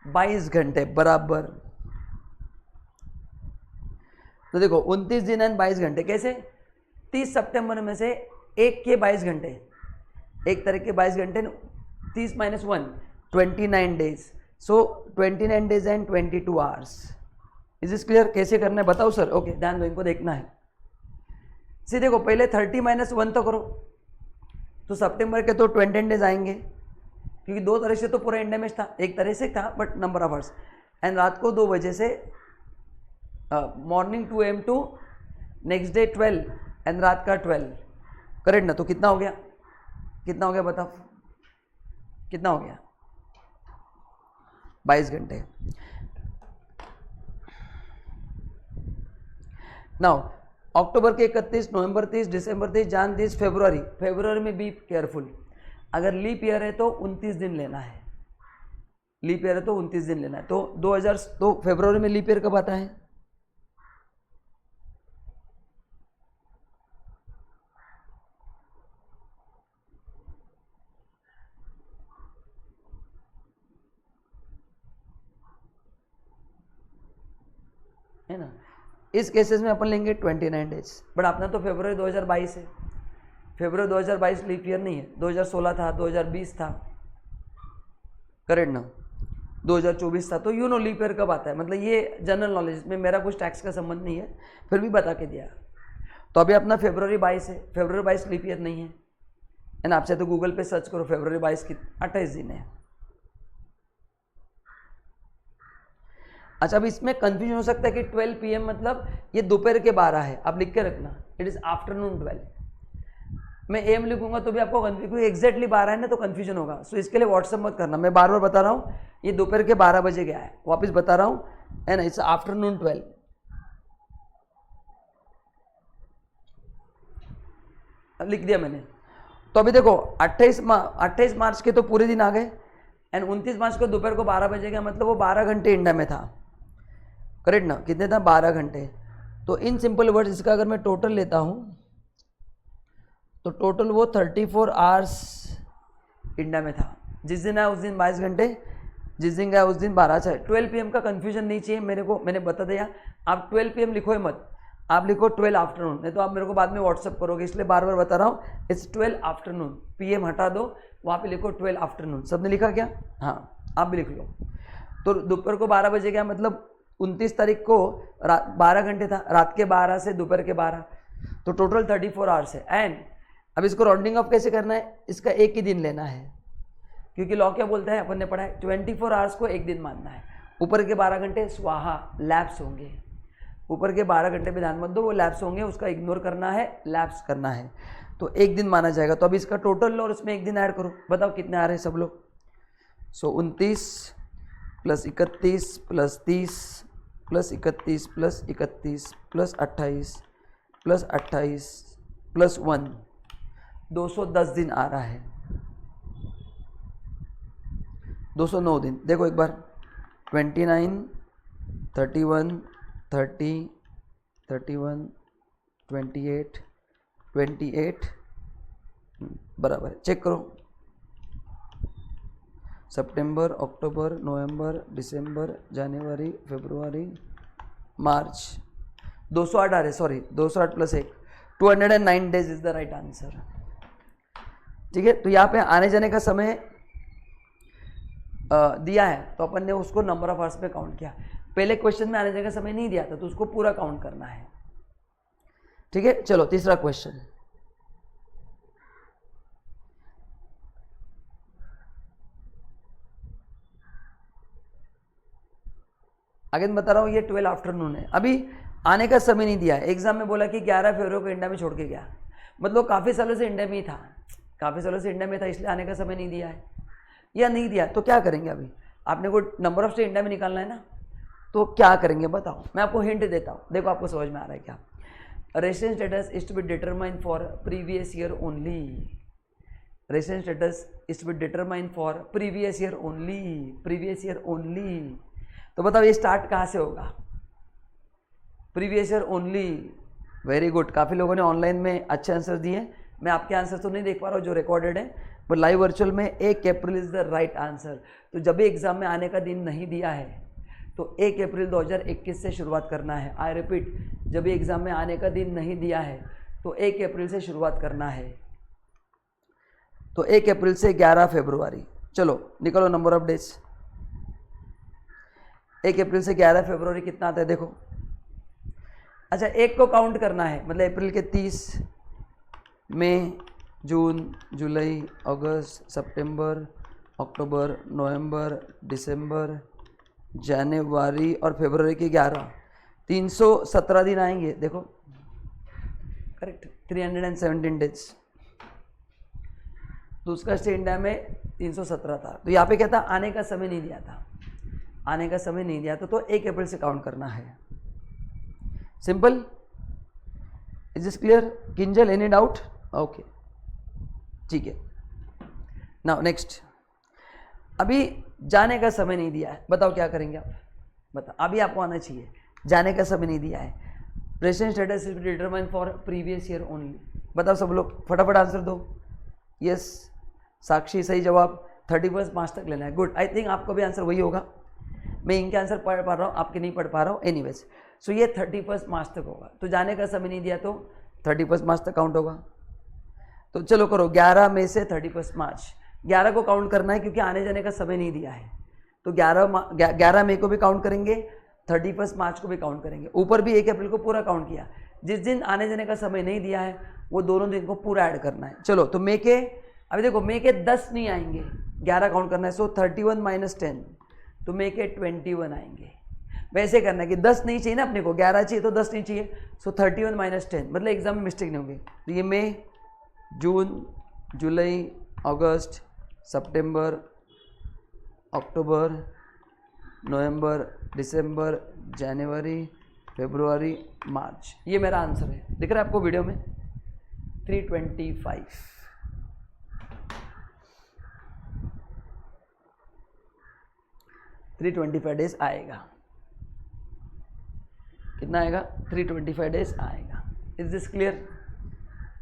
22 घंटे बराबर। तो देखो 29 दिन एंड 22 घंटे कैसे, 30 सितंबर में से 1 के 22 घंटे, 1 तारीख के 22 घंटे, 30 - 1 29 days, so 29 days and 22 hours. Is is clear? कैसे करना है बताओ सर। ओके ध्यान दो, इनको देखना है। सी देखो पहले 30 - 1 तो करो, तो सितंबर के तो 20 डेज आएंगे, क्योंकि 2 तारीख से तो पूरा इंडिया में था, 1 तारीख से था but number of hours, and रात को 2 बजे से morning 2 AM to next day 12 and रात का 12, करेक्ट ना? तो कितना हो गया, कितना हो गया बताओ, कितना हो गया? 22 घंटे। नाउ अक्टूबर के 31, नवंबर 30, दिसंबर 30, जान 30, फरवरी में बी केयरफुल। अगर लीप ईयर है तो 29 दिन लेना है, लीप ईयर है तो 29 दिन लेना है। तो 2000 तो फरवरी में लीप ईयर कब आता है? है ना? इस केसेस में अपन लेंगे 29 डेज, बट अपना तो फरवरी 2022 है, फरवरी 2022 लीप ईयर नहीं है, 2016 था, 2020 था, करेक्ट ना? 2024 था, तो यू नो लीप ईयर कब आता है, मतलब ये जनरल नॉलेज में मेरा कुछ टैक्स का संबंध नहीं है, फिर भी बता के दिया। तो अभी अपना फरवरी 22 है, फरवरी 22 लीप ईयर नहीं है, एंड आपसे तो गूगल पे सर्च करो फरवरी 22 की 28 दिन है। अच्छा, अब इसमें कंफ्यूजन हो सकता है कि 12 PM मतलब ये दोपहर के 12 है, आप लिख के रखना इट इज आफ्टरनून 12। मैं AM लिखूंगा तो भी आपको कंफ्यूजन, एग्जैक्टली 12 है ना तो कंफ्यूजन होगा, सो इसके लिए व्हाट्सअप मत करना, मैं बार बार बता रहा हूँ ये दोपहर के 12 बजे गया है, वापस बता रहा हूँ, है ना? It's afternoon 12। लिख दिया मैंने। तो अभी देखो 28 मार्च के तो पूरे दिन आ गए, एंड 29 मार्च को दोपहर को 12 बजे गया, मतलब वो 12 घंटे इंडिया में था, करेक्ट ना? कितने था? 12 घंटे। तो इन सिंपल वर्ड्स इसका अगर मैं टोटल लेता हूँ तो टोटल वो 34 आवर्स इंडिया में था। जिस दिन आया उस दिन 22 घंटे, जिस दिन गया उस दिन 12। अच्छा 12 PM का कंफ्यूजन नहीं चाहिए मेरे को, मैंने बता दिया। आप 12 PM लिखो मत, आप लिखो 12 आफ्टरनून, नहीं तो आप मेरे को बाद में व्हाट्सअप करोगे, इसलिए बार बार बता रहा हूँ इट्स 12 आफ्टरनून। PM हटा दो, वहाँ पे लिखो 12 आफ्टरनून। सबने लिखा क्या? हाँ आप भी लिख लो। तो दोपहर को 12 बजे गया, मतलब 29 तारीख को 12 घंटे था, रात के 12 से दोपहर के 12, तो टोटल 34 आवर्स है। एंड अब इसको राउंडिंग ऑफ कैसे करना है? इसका एक ही दिन लेना है, क्योंकि लॉ क्या बोलता है, अपन ने पढ़ा है 24 आवर्स को एक दिन मानना है। ऊपर के 12 घंटे स्वाहा लैप्स होंगे, ऊपर के 12 घंटे पे ध्यान मत दो, वो लैप्स होंगे, उसका इग्नोर करना है, लैप्स करना है, तो एक दिन माना जाएगा। तो अब इसका टोटल लो और उसमें एक दिन ऐड करो, बताओ कितने आ रहे हैं सब लोग। सो 29 + 31 + 30 + 31 + 31 + 28 + 28 + 1, 210 दिन आ रहा है, 209 दिन। देखो एक बार 29 31 30 31 28 28 बराबर है, चेक करो। सितंबर, अक्टूबर, नवंबर, दिसंबर, जनवरी, फरवरी, मार्च, 208 आ रहे, sorry 208 + 1, 209 days is the right answer. ठीक है, तो यहाँ पे आने जाने का समय दिया है, तो अपन ने उसको नंबर ऑफ आवर्स पे काउंट किया। पहले क्वेश्चन में आने जाने का समय नहीं दिया था, तो उसको पूरा काउंट करना है। ठीक है, चलो तीसरा क्वेश्चन। आगे मैं बता रहा हूँ ये 12 आफ्टरनून है, अभी आने का समय नहीं दिया है। एग्जाम में बोला कि 11 फरवरी को इंडिया में छोड़ के गया, मतलब काफ़ी सालों से इंडिया में ही था, काफ़ी सालों से इंडिया में था, इसलिए आने का समय नहीं दिया है या नहीं दिया, तो क्या करेंगे? अभी आपने को नंबर ऑफ स्टे इंडिया में निकालना है ना, तो क्या करेंगे बताओ? मैं आपको हिंट देता हूँ, देखो आपको समझ में आ रहा है क्या? Residence status is to be determined for previous year only, residence status is to be determined for previous year only, previous year only. तो बताओ ये स्टार्ट कहाँ से होगा? Previous year only. Very good, काफ़ी लोगों ने ऑनलाइन में अच्छे आंसर दिए। मैं आपके आंसर तो नहीं देख पा रहा हूँ जो रिकॉर्डेड है, पर लाइव वर्चुअल में 1 April is the right answer. तो जब भी एग्जाम में आने का दिन नहीं दिया है तो 1 अप्रैल 2021 से शुरुआत करना है। आई रिपीट, जब भी एग्जाम में आने का दिन नहीं दिया है तो 1 अप्रैल से शुरुआत करना है। तो 1 अप्रैल से 11 फरवरी, चलो निकलो नंबर ऑफ डेज। 1 अप्रैल से 11 फरवरी कितना आता है देखो। अच्छा, एक को काउंट करना है, मतलब अप्रैल के 30, मई, जून, जुलाई, अगस्त, सितंबर, अक्टूबर, नवंबर, दिसंबर, जनवरी और फरवरी के 11, 317 दिन आएंगे देखो, करेक्ट, 317 डेज। तो उसका स्टे इंडिया में 317 था। तो यहाँ पे क्या था? आने का समय नहीं दिया था, आने का समय नहीं दिया था, तो 1 अप्रैल से काउंट करना है। Simple, is this clear? Kinjal, any doubt? Okay, ठीक है। नाउ नेक्स्ट, अभी जाने का समय नहीं दिया है, बताओ क्या करेंगे आप? बताओ, अभी आपको आना चाहिए, जाने का समय नहीं दिया है। Present status is determine for previous year only. बताओ सब लोग फटाफट आंसर दो। यस, साक्षी सही जवाब। 31 मार्च तक लेना है। गुड, आई थिंक आपका भी आंसर वही होगा। मैं इनके आंसर पढ़ पा रहा हूँ, आपके नहीं पढ़ पा रहा हूँ। एनीवेज, सो ये 31 मार्च तक होगा। तो जाने का समय नहीं दिया तो 31 मार्च तक काउंट होगा। तो चलो करो, 11 मई से 31 मार्च, 11 को काउंट करना है क्योंकि आने जाने का समय नहीं दिया है। तो 11 मई को भी काउंट करेंगे, 31 मार्च को भी काउंट करेंगे। ऊपर भी 1 अप्रैल को पूरा काउंट किया। जिस दिन आने जाने का समय नहीं दिया है वो दोनों दिन को पूरा ऐड करना है। चलो, तो मई के, अभी देखो मई के 10 नहीं आएंगे, 11 काउंट करना है। सो 31 माइनस 10, तो मई के 21 आएंगे। वैसे करना है कि 10 नहीं चाहिए ना अपने को, 11 चाहिए तो 10 नहीं चाहिए। सो 31 माइनस 10, मतलब एग्जाम में मिस्टेक नहीं होगी। तो ये मई, जून, जुलाई, अगस्त, सितंबर, अक्टूबर, नवंबर, दिसंबर, जनवरी, फरवरी, मार्च, ये मेरा आंसर है। दिख रहा है आपको वीडियो में? 325 325 डेज आएगा। कितना आएगा? 325 डेज आएगा। Is this clear?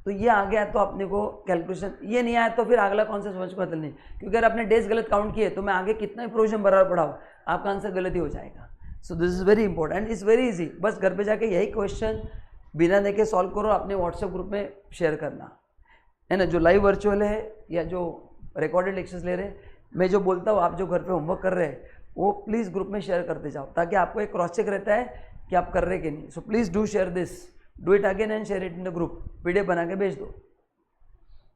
तो ये आ गया तो अपने को कैलकुलेशन, ये नहीं आया तो फिर अगला कौन सा समझ को मतलब नहीं, क्योंकि अगर आपने डेज गलत काउंट किए तो मैं आगे कितना ही प्रोविजन बराबर पढ़ाऊँ, आपका आंसर गलत ही हो जाएगा। So this is very important, it's very easy. बस घर पे जाके यही क्वेश्चन बिना देखे सॉल्व करो, अपने व्हाट्सएप ग्रुप में शेयर करना है ना। जो लाइव वर्चुअल है या जो रिकॉर्डेड लेक्चर्स ले रहे हैं, मैं जो बोलता हूँ, आप जो घर पे होमवर्क कर रहे हैं वो प्लीज़ ग्रुप में शेयर करते जाओ, ताकि आपको एक क्रॉस चेक रहता है कि आप कर रहे कि नहीं। So please do share this, do it again and share it in the group. PDF बना के भेज दो,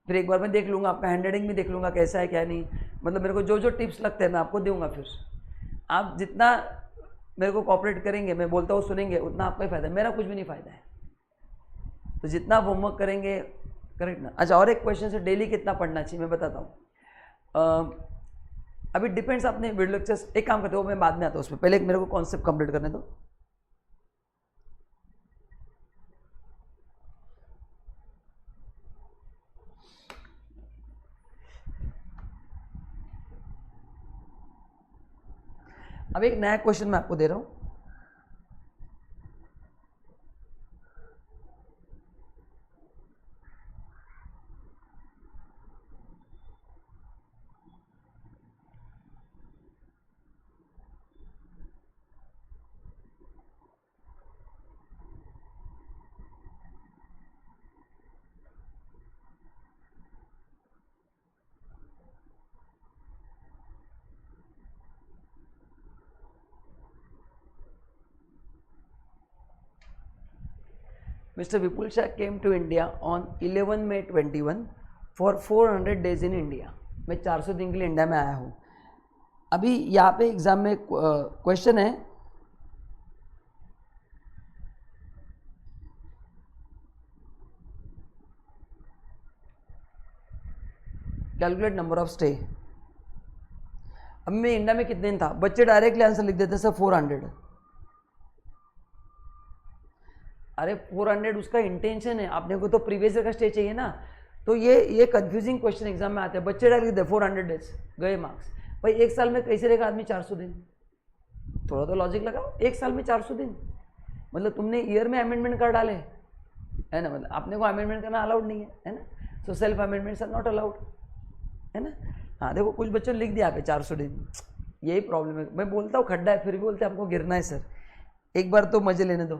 फिर एक बार मैं देख लूँगा, आपका हैंड राइटिंग भी देख लूँगा कैसा है क्या नहीं। मतलब मेरे को जो जो टिप्स लगते हैं मैं आपको दूंगा। फिर आप जितना मेरे को कॉपरेट करेंगे, मैं बोलता हूँ सुनेंगे, उतना आपका ही फायदा है, मेरा कुछ भी नहीं फायदा है। तो जितना आप होमवर्क करेंगे, करेक्ट ना। अच्छा, और एक क्वेश्चन से डेली कितना पढ़ना चाहिए मैं बताता हूँ। अभी डिपेंड्स अपने वीडियो लेक्चर्स। एक काम करते हो, मैं बाद में आता हूँ उसमें, पहले मेरे को कॉन्सेप्ट कंप्लीट करने दो। अब एक नया क्वेश्चन मैं आपको दे रहा हूँ। Mr. Vipul Shah came to India on 11 May 21 for 400 days in India। मैं 400 दिन के लिए इंडिया में आया हूँ। अभी यहाँ पे एग्जाम में क्वेश्चन है, कैलकुलेट नंबर ऑफ स्टे। अब मैं इंडिया में कितने दिन था, बच्चे डायरेक्टली आंसर लिख देते सर 400। अरे 400 उसका इंटेंशन है, आपने को तो प्रीवियस ईयर का स्टे चाहिए ना, तो ये कंफ्यूजिंग क्वेश्चन एग्जाम में आते हैं। बच्चे डायरेक्ट लिख दे 400 डेज गए मार्क्स। भाई एक साल में कैसे रहेगा आदमी 400 दिन, थोड़ा तो लॉजिक लगाओ। एक साल में 400 दिन मतलब तुमने ईयर में अमेंडमेंट कर डाले है ना, मतलब आपने को अमेंडमेंट करना अलाउड नहीं है ना, so self amendments are not allowed है ना। हाँ देखो कुछ बच्चों ने लिख दिया पे 400 दिन, यही प्रॉब्लम है। मैं बोलता हूँ खड्डा है फिर भी बोलते हैं आपको गिरना है सर, एक बार तो मजे लेने दो।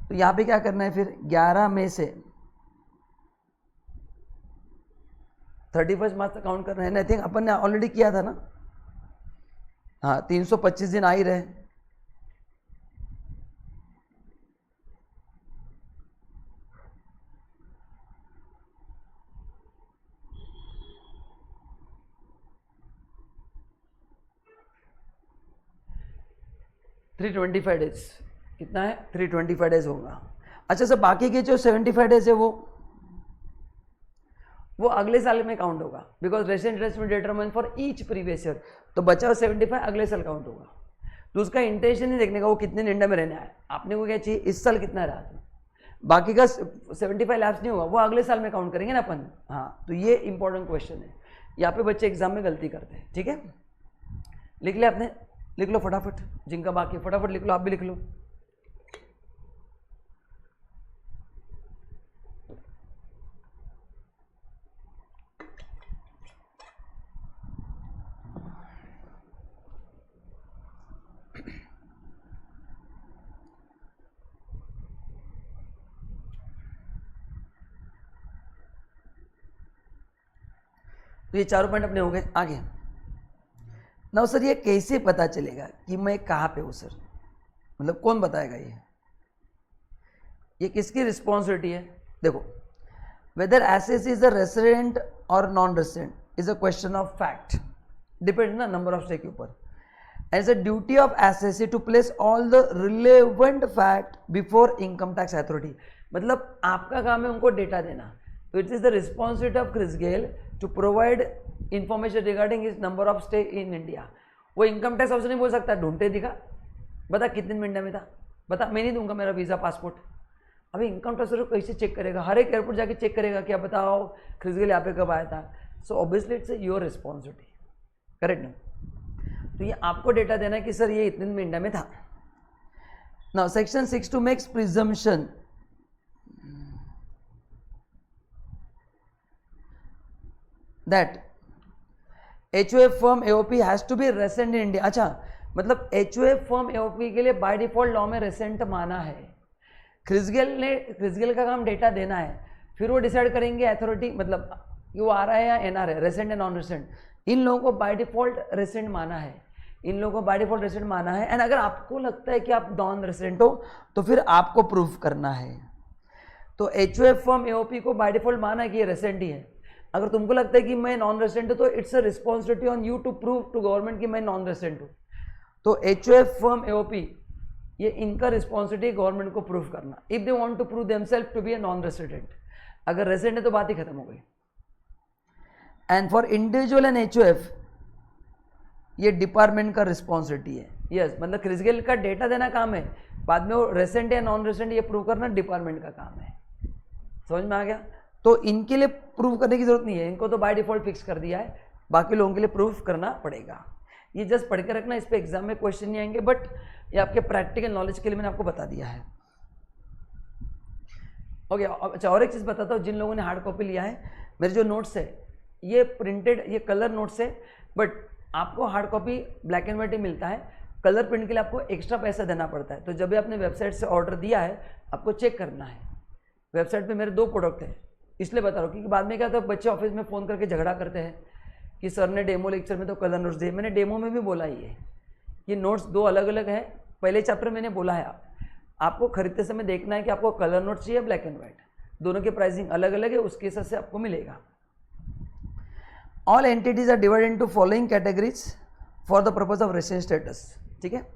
तो यहाँ पे क्या करना है फिर 11 मई से 31 मार्च तक काउंट करना है। आई थिंक अपन ने ऑलरेडी किया था ना, हाँ 325 दिन आ ही रहे। $325 डेज कितना है, 325 डेज होगा। अच्छा सर बाकी के जो 75 डेज है वो अगले साल में काउंट होगा, because resident interest determine for each previous year. तो बचा हुआ 75 अगले साल काउंट होगा। तो उसका इंटेंशन नहीं देखने का वो कितने इंडिया में रहना है, आपने को क्या चाहिए इस साल कितना रहा था, बाकी का 75 लैप्स नहीं होगा, वो अगले साल में काउंट करेंगे ना अपन। हाँ तो ये इंपॉर्टेंट क्वेश्चन है, यहाँ पे बच्चे एग्जाम में गलती करते हैं। ठीक है लिख ले आपने, लिख लो फटाफट, जिनका बाकी फटाफट लिख लो, आप भी लिख लो। तो ये चारों पॉइंट अपने हो गए। आगे ना सर ये कैसे पता चलेगा कि मैं कहाँ पे हूँ सर, मतलब कौन बताएगा ये किसकी रिस्पॉन्सिबिलिटी है। देखो whether SS is a resident और non resident is a question of fact, depend ना नंबर ऑफ स्टे के ऊपर। As a duty of SSC to place all the relevant fact before income tax authority, मतलब आपका काम है उनको data देना। तो it is the responsibility of Chris Gayle to provide information regarding is number of stay in India. वो income tax officer नहीं बोल सकता ढूंढते दिखा, बता कितने दिन इंडिया में था, बता मैं नहीं दूंगा मेरा वीज़ा पासपोर्ट। अभी इनकम टैक्स ऑफिसर कैसे चेक करेगा, हर एक एयरपोर्ट जाके चेक करेगा क्या बताओ क्रिस गेल यहाँ पे कब आया था। So obviously it's your responsibility, correct ना। तो ये आपको डेटा देना है कि सर ये इतने दिन में इंडिया में था। Now section 6 makes presumption that HOF firm AOP has to be resident in India। अच्छा मतलब HOF firm AOP के लिए बाय डिफॉल्ट लॉ में रेसिडेंट माना है। क्रिस गेल का काम डेटा देना है, फिर वो डिसाइड करेंगे अथॉरिटी मतलब कि वो आ रहा है या एनआर है, रेसिडेंट या नॉन रेसिडेंट। इन लोगों को बाय डिफॉल्ट रेसिडेंट माना है, इन लोगों को बाय डिफॉल्ट रेसिडेंट माना है। एंड अगर आपको लगता है कि आप नॉन रेसिडेंट हो तो फिर आपको प्रूफ करना है। तो HOF firm AOP को बाय डिफॉल्ट माना है कि ये रेसिडेंट ही है। अगर तुमको लगता है कि मैं नॉन रेसिडेंट हूँ तो it's a responsibility on you to prove to government कि मैं नॉन रेसिडेंट हूँ। तो HOF firm AOP ये इनका रिस्पॉन्सिबिलिटी गवर्नमेंट को प्रूव करना, if they want to prove themselves to be a non resident. अगर रेसिडेंट है तो बात ही खत्म हो गई। And for individual and HOF ये डिपार्टमेंट का रिस्पॉन्सिबिलिटी है। यस मतलब क्रिस गेल का डेटा देना काम है, बाद में वो रेसिडेंट या नॉन रेसिडेंट ये प्रूव करना डिपार्टमेंट का काम है। समझ में आ गया। तो इनके लिए प्रूव करने की जरूरत नहीं है, इनको तो बाय डिफॉल्ट फिक्स कर दिया है, बाकी लोगों के लिए प्रूफ करना पड़ेगा। ये जस्ट पढ़ के रखना, इस पे एग्जाम में क्वेश्चन नहीं आएंगे, बट ये आपके प्रैक्टिकल नॉलेज के लिए मैंने आपको बता दिया है। ओके अच्छा और एक चीज़ बताता हूँ, जिन लोगों ने हार्ड कॉपी लिया है, मेरे जो नोट्स है ये प्रिंटेड, ये कलर नोट्स है, बट आपको hard copy black and white ही मिलता है। कलर प्रिंट के लिए आपको एक्स्ट्रा पैसा देना पड़ता है। तो जब भी आपने वेबसाइट से ऑर्डर दिया है आपको चेक करना है। वेबसाइट पे मेरे 2 प्रोडक्ट हैं, इसलिए बता रहा हूँ क्योंकि बाद में क्या होता है बच्चे ऑफिस में फ़ोन करके झगड़ा करते हैं कि सर ने डेमो लेक्चर में तो कलर नोट्स दिए। मैंने डेमो में भी बोला ये नोट्स 2 अलग अलग हैं। पहले चैप्टर मैंने बोला है आपको खरीदते समय देखना है कि आपको कलर नोट्स चाहिए ब्लैक एंड वाइट, दोनों की प्राइसिंग अलग अलग है, उसके हिसाब से आपको मिलेगा। All entities are divided into following categories for the purpose of resident status. ठीक है,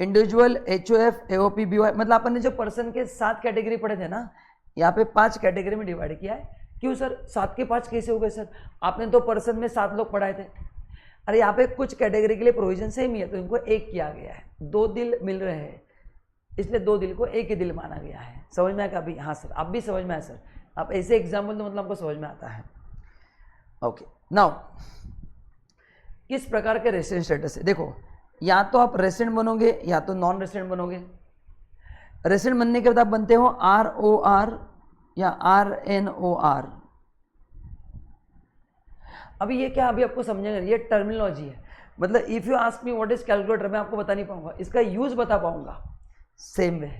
इंडिविजुअल, HOF, AOP, BOI, मतलब अपन ने जो पर्सन के 7 कैटेगरी पढ़े थे ना, यहाँ पे 5 कैटेगरी में डिवाइड किया है। क्यों सर 7 के 5 कैसे हो गए सर? आपने तो पर्सन में 7 लोग पढ़ाए थे। अरे यहाँ पे कुछ कैटेगरी के लिए प्रोविजन सेम ही है, तो इनको एक किया गया है। 2 दिल मिल रहे हैं, इसलिए 2 दिल को एक ही दिल माना गया है। समझ में आया अभी? हाँ सर, आप भी समझ में आया सर। आप ऐसे एग्जाम्पल तो मतलब आपको समझ में आता है। ओके, नाउ किस प्रकार के रेसिडेंट स्टेटस है? देखो, या तो आप रेसिडेंट बनोगे या तो नॉन रेसिडेंट बनोगे। रेसिडेंट बनने के बाद आप बनते हो ROR या RNOR। अभी ये क्या, अभी आपको समझेंगे, ये टर्मिनोलॉजी है। मतलब if you ask me what is calculator, मैं आपको बता नहीं पाऊंगा, इसका यूज बता पाऊंगा सेम वे।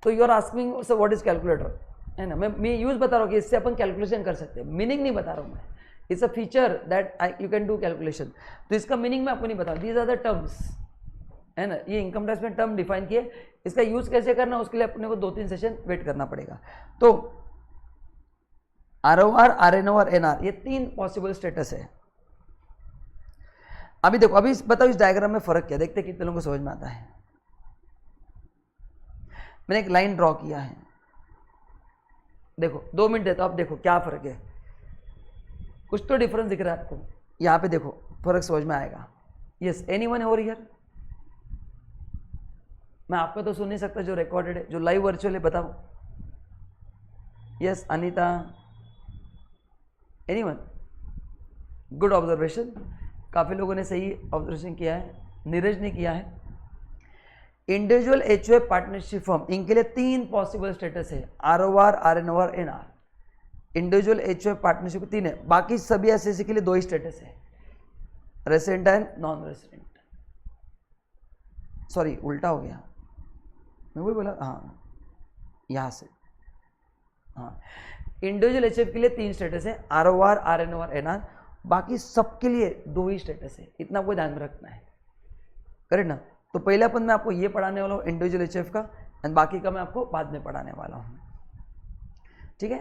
तो you are asking sir what is calculator, है ना? मैं यूज बता रहा हूँ कि इससे अपन कैलकुलेशन कर सकते हैं, मीनिंग नहीं बता रहा हूँ मैं। It's a feature that you can do calculation. तो इसका मीनिंग मैं आपको नहीं बता, दीज आर द टर्म्स, है ना? ये इनकम टैक्स में टर्म डिफाइन किए, इसका यूज कैसे करना उसके लिए अपने को 2-3 सेशन वेट करना पड़ेगा। तो ROR, RNOR, NR, ये 3 पॉसिबल स्टेटस है। अभी देखो, अभी बताओ इस डायग्राम में फर्क क्या, देखते कितने लोगों को समझ में आता है। मैंने एक लाइन ड्रॉ किया है, देखो 2 मिनट देता हूं, आप देखो क्या फर्क है। कुछ तो डिफरेंस दिख रहा है आपको, यहां पे देखो फर्क समझ में आएगा। Yes, anyone over here? मैं आपका तो सुन नहीं सकता, जो रिकॉर्डेड है, जो लाइव वर्चुअल है, बताओ। Yes, Anita, anyone? Good observation, काफी लोगों ने सही ऑब्जर्वेशन किया है। नीरज ने किया है। इंडिविजुअल HUF पार्टनरशिप फर्म, इनके लिए 3 पॉसिबल स्टेटस है, ROR, RNOR, NR। Individual HUF partnership 3 है, बाकी सभी एसएससी के लिए 2 ही स्टेटस है, resident and non resident. Sorry, उल्टा हो गया, मैं वही बोला, हाँ यहाँ से, हाँ। इंडिविजुअल HUF के लिए 3 स्टेटस है, ROR, RNOR, NR। बाकी सबके लिए 2 ही स्टेटस है, इतना आपको ध्यान में रखना है, करेक्ट ना? तो पहले अपन मैं आपको ये पढ़ाने वाला हूँ इंडिविजुअल HUF का, एंड बाकी का मैं आपको बाद में पढ़ाने वाला हूँ, ठीक है?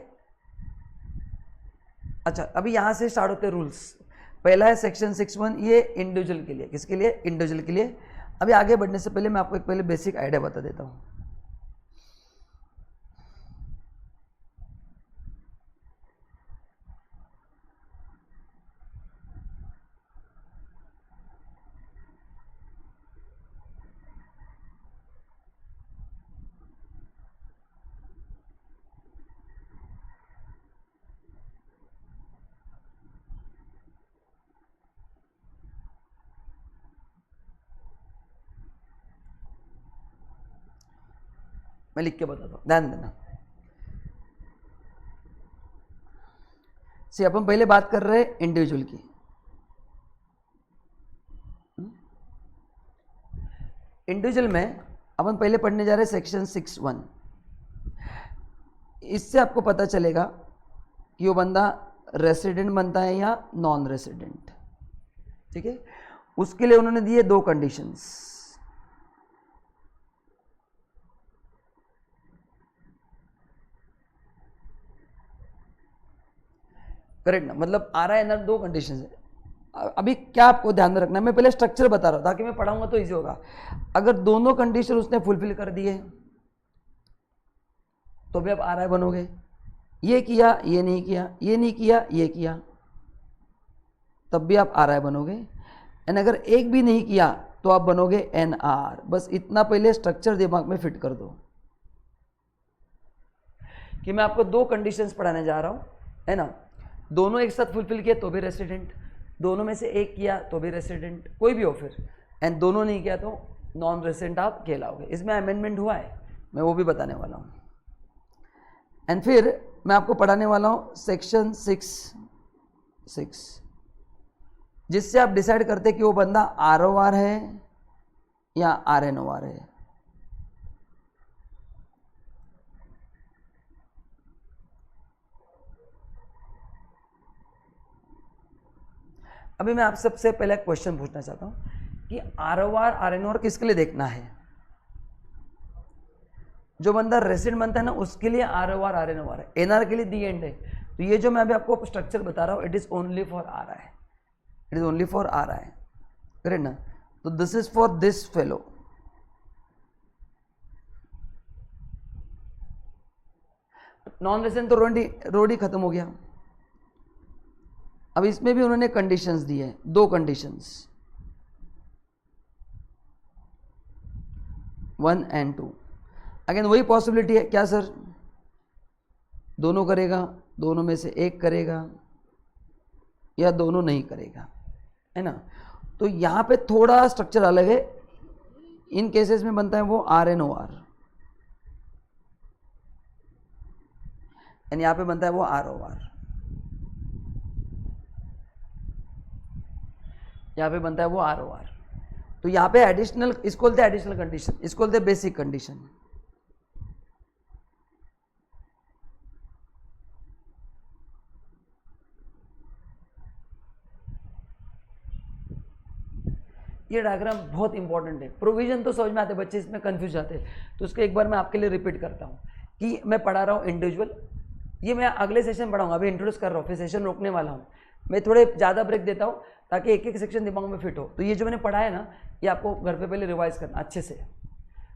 अच्छा, अभी यहाँ से स्टार्ट होते हैं रूल्स। पहला है सेक्शन 6(1), ये इंडिविजुअल के लिए। किसके लिए? इंडिविजुअल के लिए। अभी आगे बढ़ने से पहले मैं आपको एक पहले बेसिक आइडिया बता देता हूँ। मैं लिख के बताता हूँ, ध्यान देना। सी, अपन पहले बात कर रहे हैं इंडिविजुअल की। इंडिविजुअल में अपन पहले पढ़ने जा रहे हैं सेक्शन 6(1). इससे आपको पता चलेगा कि वो बंदा रेसिडेंट बनता है या नॉन रेसिडेंट, ठीक है? उसके लिए उन्होंने दिए 2 कंडीशंस। करेक्ट ना? मतलब आ रहा है ना, 2 कंडीशन है। अभी क्या आपको ध्यान में रखना है, मैं पहले स्ट्रक्चर बता रहा हूं ताकि मैं पढ़ाऊंगा तो इजी होगा। अगर दोनों कंडीशन उसने फुलफिल कर दिए तो भी आप RI बनोगे। ये किया, ये नहीं किया, ये नहीं किया, ये किया, तब भी आप RI बनोगे। एंड अगर एक भी नहीं किया तो आप बनोगे NR। बस इतना पहले स्ट्रक्चर दिमाग में फिट कर दो कि मैं आपको 2 कंडीशंस पढ़ाने जा रहा हूं, है ना? दोनों एक साथ फुलफिल किए तो भी रेसिडेंट, दोनों में से एक किया तो भी रेसिडेंट, कोई भी हो फिर, एंड दोनों नहीं किया तो नॉन रेसिडेंट आप कहलाओगे। इसमें अमेंडमेंट हुआ है, मैं वो भी बताने वाला हूँ। एंड फिर मैं आपको पढ़ाने वाला हूँ सेक्शन 6(6), जिससे आप डिसाइड करते कि वो बंदा ROR है या RNOR है। अभी मैं आप सबसे पहले क्वेश्चन पूछना चाहता हूं कि ROR, RNOR किसके लिए देखना है? जो बंदा रेसिडेंट बनता है ना, उसके लिए ROR, RNOR है। NR के लिए दी एंड है। तो ये जो मैं अभी आपको स्ट्रक्चर बता रहा हूं, it is only for RI, it is only for RI, correct ना? तो this is for this fellow. Non resident तो रोड ही खत्म हो गया। अब इसमें भी उन्होंने कंडीशंस दी है, 2 कंडीशंस 1 and 2। अगेन वही पॉसिबिलिटी है, क्या सर दोनों करेगा, दोनों में से एक करेगा या दोनों नहीं करेगा, है ना। तो यहाँ पे थोड़ा स्ट्रक्चर अलग है, इन केसेस में बनता है वो RNOR एंड यहाँ पे बनता है वो ROR। यहाँ पे बनता है वो ROR। तो यहाँ पे एडिशनल, इसको बोलते हैं एडिशनल कंडीशन, इसको बोलते हैं बेसिक कंडीशन। ये डायग्राम बहुत इंपॉर्टेंट है, प्रोविजन तो समझ में आते, बच्चे इसमें कंफ्यूज जाते हैं, तो उसको एक बार मैं आपके लिए रिपीट करता हूँ कि मैं पढ़ा रहा हूँ इंडिविजुअल, ये मैं अगले सेशन पढ़ाऊंगा, अभी इंट्रोड्यूस कर रहा हूँ, फिर सेशन रोकने वाला हूँ, मैं थोड़े ज़्यादा ब्रेक देता हूँ ताकि एक एक सेक्शन दिमाग में फिट हो। तो ये जो मैंने पढ़ा है ना, ये आपको घर पे पहले रिवाइज करना अच्छे से।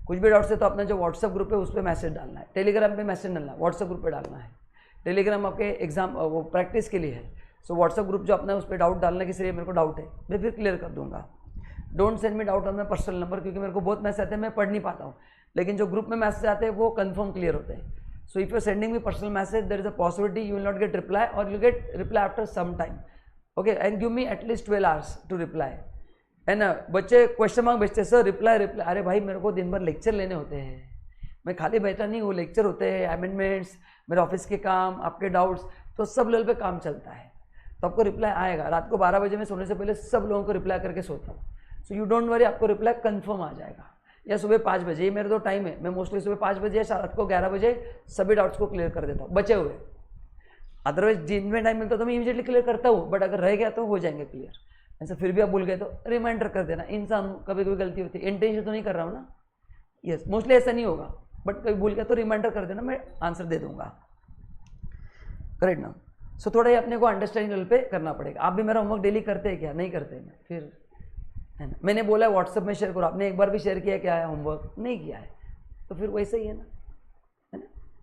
कुछ भी डाउट्स है तो अपना जो व्हाट्सअप ग्रुप है उस पर मैसेज डालना है, टेलीग्राम पे मैसेज डालना है, व्हाट्सअप ग्रुप पे डालना है। टेलीग्राम आपके एग्जाम वो प्रैक्टिस के लिए है, सो व्हाट्सअप ग्रुप जो अपना है उस पर डाउट डालना कि सर ये मेरे को डाउट है, मैं फिर क्लियर कर दूंगा। Don't send me doubt on my personal number, क्योंकि मेरे को बहुत मैसेज आते हैं, मैं पढ़ नहीं पाता हूँ, लेकिन जो ग्रुप में मैसेज आते हैं वो कंफर्म क्लियर होते हैं। So if you sending me personal message, there is a possibility you will not get reply और you get reply after some time, okay, and give me at least 12 hours to reply. है ना, बच्चे question mark भेजते हैं, sir reply, अरे भाई मेरे को दिन भर लेक्चर लेने होते हैं, मैं खाली बैठा नहीं हूँ, लेक्चर होते हैं, अमेंडमेंट्स, मेरे ऑफिस के काम, आपके डाउट्स, तो सब लेवल पे काम चलता है, तो आपको रिप्लाई आएगा। रात को 12 बजे मैं सोने से पहले सब लोगों को रिप्लाई करके सोता हूँ, सो यू डोंट वरी, आपको रिप्लाई कंफर्म आ जाएगा। या सुबह 5 बजे, ये मेरा तो टाइम है, मैं मोस्टली सुबह 5 बजे या रात को 11 बजे सभी डाउट्स को क्लियर कर देता हूँ बचे हुए। अदरवाइज जिनमें टाइम मिलता है तो मैं इमीडिएटली क्लियर करता हूँ, बट अगर रह गया तो हो जाएंगे क्लियर। ऐसा फिर भी आप भूल गए तो रिमाइंडर कर देना, इंसान हूँ, कभी कभी गलती होती है, इंटेंशन तो नहीं कर रहा हूँ ना, यस मोस्टली ऐसा नहीं होगा, बट कभी भूल गया तो रिमाइंडर कर देना, मैं आंसर दे दूंगा, करेक्ट ना। सो थोड़ा ये अपने को अंडरस्टैंडिंग लेवल पे करना पड़ेगा। आप भी मेरा होमवर्क डेली करते हैं क्या? नहीं करते हैं, फिर है ना, मैंने बोला व्हाट्सएप में शेयर करो, आपने एक बार भी शेयर किया क्या है होमवर्क? नहीं किया है, तो फिर वैसे ही है ना,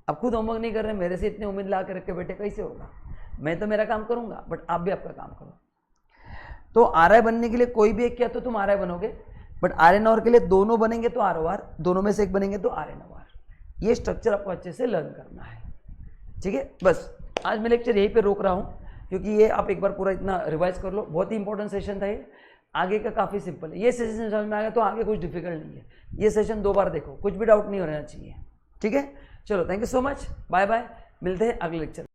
आप खुद होमवर्क नहीं कर रहे, मेरे से इतनी उम्मीद ला के रख के बैठे, कैसे होगा? मैं तो मेरा काम करूंगा, बट आप भी आपका काम करो। तो RI बनने के लिए कोई भी एक किया तो तुम RI बनोगे, बट RNOR के लिए दोनों बनेंगे तो ROR, दोनों में से एक बनेंगे तो RNOR। ये स्ट्रक्चर आपको अच्छे से लर्न करना है, ठीक है। बस आज मैं लेक्चर यहीं पे रोक रहा हूँ, क्योंकि ये आप एक बार पूरा इतना रिवाइज कर लो, बहुत ही इंपॉर्टेंट सेशन था ये। आगे का काफ़ी सिंपल है, ये सेशन समझ में आ गया तो आगे कुछ डिफिकल्ट नहीं है, ये सेशन 2 बार देखो, कुछ भी डाउट नहीं होना चाहिए, ठीक है। चलो, thank you so much, bye bye, मिलते हैं अगले लेक्चर।